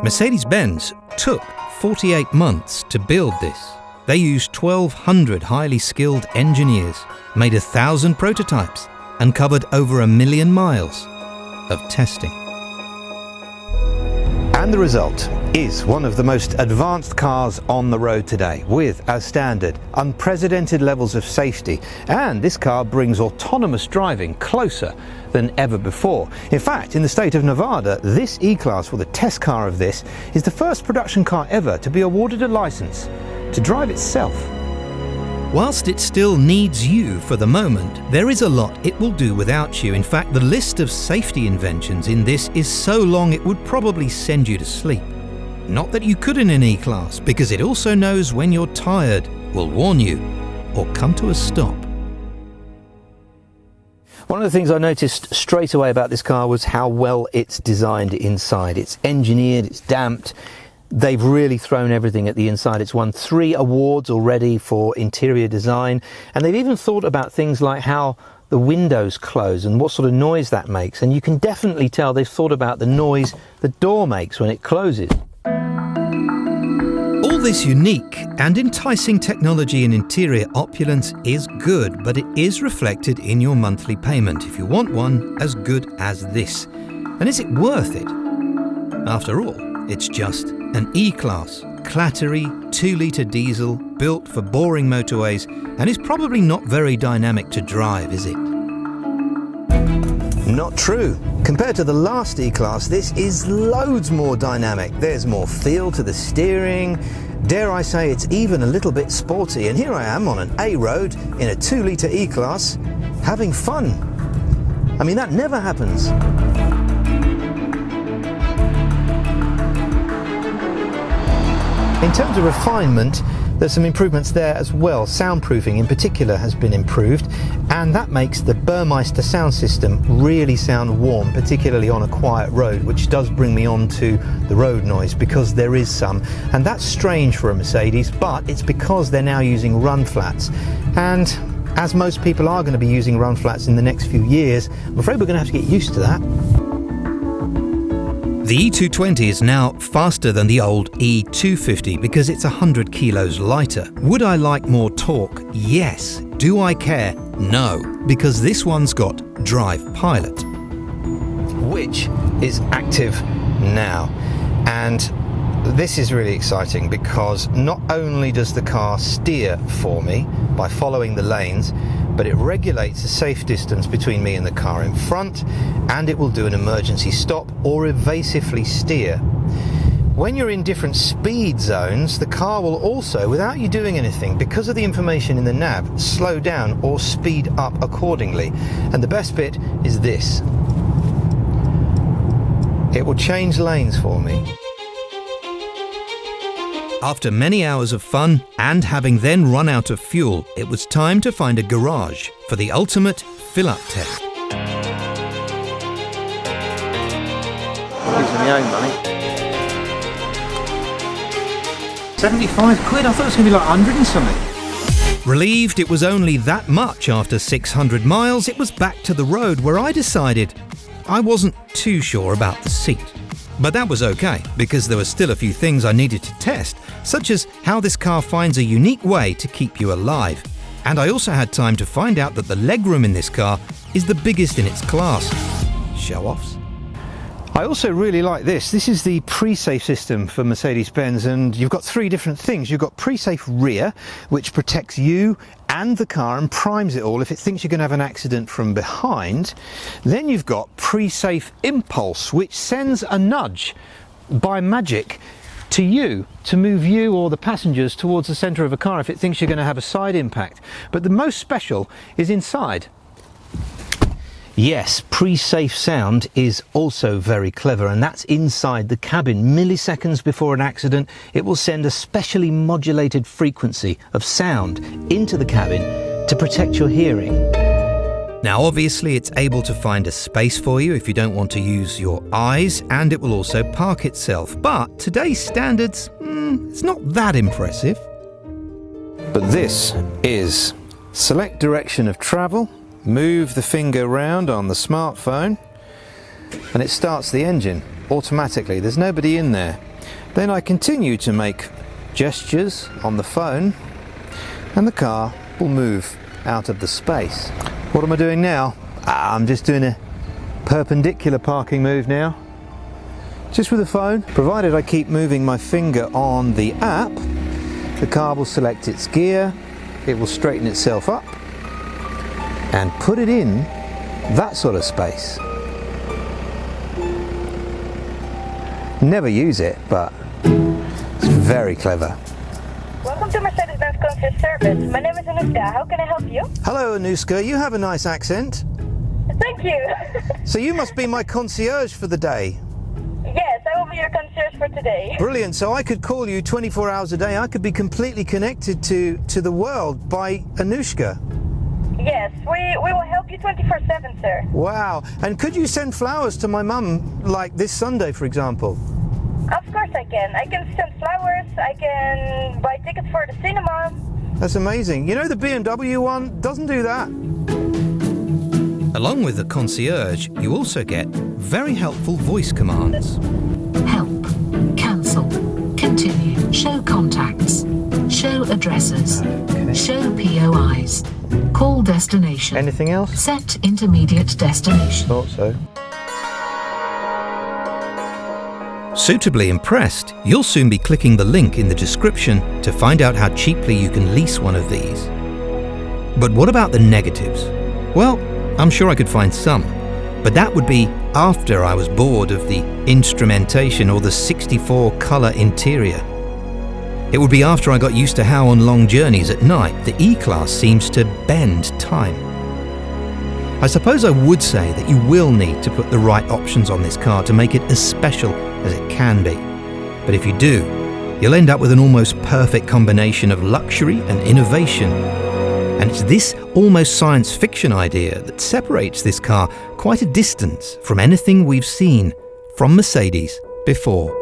Mercedes-Benz took 48 months to build this. They used 1,200 highly skilled engineers, made 1,000 prototypes, and covered over 1 million miles of testing. And the result is one of the most advanced cars on the road today, with, as standard, unprecedented levels of safety. And this car brings autonomous driving closer than ever before. In fact, in the state of Nevada, this E-Class, or the test car of this, is the first production car ever to be awarded a license to drive itself. Whilst it still needs you for the moment, there is a lot it will do without you. In fact, the list of safety inventions in this is so long it would probably send you to sleep. Not that you could in an E-Class, because it also knows when you're tired, will warn you, or come to a stop. One of the things I noticed straight away about this car was how well it's designed inside. It's engineered, it's damped. They've really thrown everything at the inside. It's won 3 awards already for interior design, and they've even thought about things like how the windows close and what sort of noise that makes. And you can definitely tell they've thought about the noise the door makes when it closes. All this unique and enticing technology and interior opulence is good, but it is reflected in your monthly payment if you want one as good as this. And is it worth it? After all, it's just an E-Class, clattery 2-litre diesel built for boring motorways, and is probably not very dynamic to drive, is it? Not true. Compared to the last E-Class, this is loads more dynamic. There's more feel to the steering. Dare I say it's even a little bit sporty. And here I am on an A road in a 2-litre E-Class having fun. I mean, that never happens. In terms of refinement, there's some improvements there as well. Soundproofing in particular has been improved, and that makes the Burmeister Sound system really sound warm, particularly on a quiet road, which does bring me on to the road noise, because there is some. And that's strange for a Mercedes, but it's because they're now using run flats. And as most people are going to be using run flats in the next few years, I'm afraid we're going to have to get used to that. The E220 is now faster than the old E250 because it's 100 kilos lighter. Would I like more torque? Yes. Do I care? No, because this one's got Drive Pilot, which is active now. And this is really exciting because not only does the car steer for me by following the lanes, but it regulates the safe distance between me and the car in front, and it will do an emergency stop or evasively steer. When you're in different speed zones, the car will also, without you doing anything, because of the information in the nav, slow down or speed up accordingly. And the best bit is this. It will change lanes for me. After many hours of fun and having then run out of fuel, it was time to find a garage for the ultimate fill-up test. Using my own money. 75 quid? I thought it was going to be like 100 and something. Relieved it was only that much after 600 miles, it was back to the road, where I decided I wasn't too sure about the seat. But that was okay, because there were still a few things I needed to test, such as how this car finds a unique way to keep you alive. And I also had time to find out that the legroom in this car is the biggest in its class. Show-offs. I also really like this. This is the pre-safe system for Mercedes-Benz, and you've got 3 different things. You've got pre-safe rear, which protects you and the car and primes it all if it thinks you're going to have an accident from behind. Then you've got pre-safe impulse, which sends a nudge by magic to you to move you or the passengers towards the centre of a car if it thinks you're going to have a side impact. But the most special is inside. Yes, pre-safe sound is also very clever, and that's inside the cabin. Milliseconds before an accident, it will send a specially modulated frequency of sound into the cabin to protect your hearing. Now obviously it's able to find a space for you if you don't want to use your eyes, and it will also park itself. But today's standards, it's not that impressive. But this is select direction of travel, move the finger round on the smartphone, and it starts the engine automatically. There's nobody in there. Then I continue to make gestures on the phone and the car will move out of the space. What am I doing now? I'm just doing a perpendicular parking move now. Just with the phone. Provided I keep moving my finger on the app, the car will select its gear, it will straighten itself up and put it in that sort of space. Never use it, but it's very clever. Welcome to Mercedes-Benz concierge service. My name is Anushka. How can I help you? Hello Anushka, you have a nice accent. Thank you. So you must be my concierge for the day. Yes, I will be your concierge for today. Brilliant, so I could call you 24 hours a day. I could be completely connected to the world by Anushka. Yes, we will help you 24/7, sir. Wow, and could you send flowers to my mum, like this Sunday, for example? Of course I can. I can send flowers, I can buy tickets for the cinema. That's amazing. You know the BMW one doesn't do that. Along with the concierge, you also get very helpful voice commands. Help, cancel, continue, show contacts, show addresses, show POIs, call destination. Anything else? Set intermediate destination. Thought so. Suitably impressed, you'll soon be clicking the link in the description to find out how cheaply you can lease one of these. But what about the negatives? Well, I'm sure I could find some, but that would be after I was bored of the instrumentation or the 64 colour interior. It would be after I got used to how on long journeys at night the E-Class seems to bend time. I suppose I would say that you will need to put the right options on this car to make it as special as it can be. But if you do, you'll end up with an almost perfect combination of luxury and innovation. And it's this almost science fiction idea that separates this car quite a distance from anything we've seen from Mercedes before.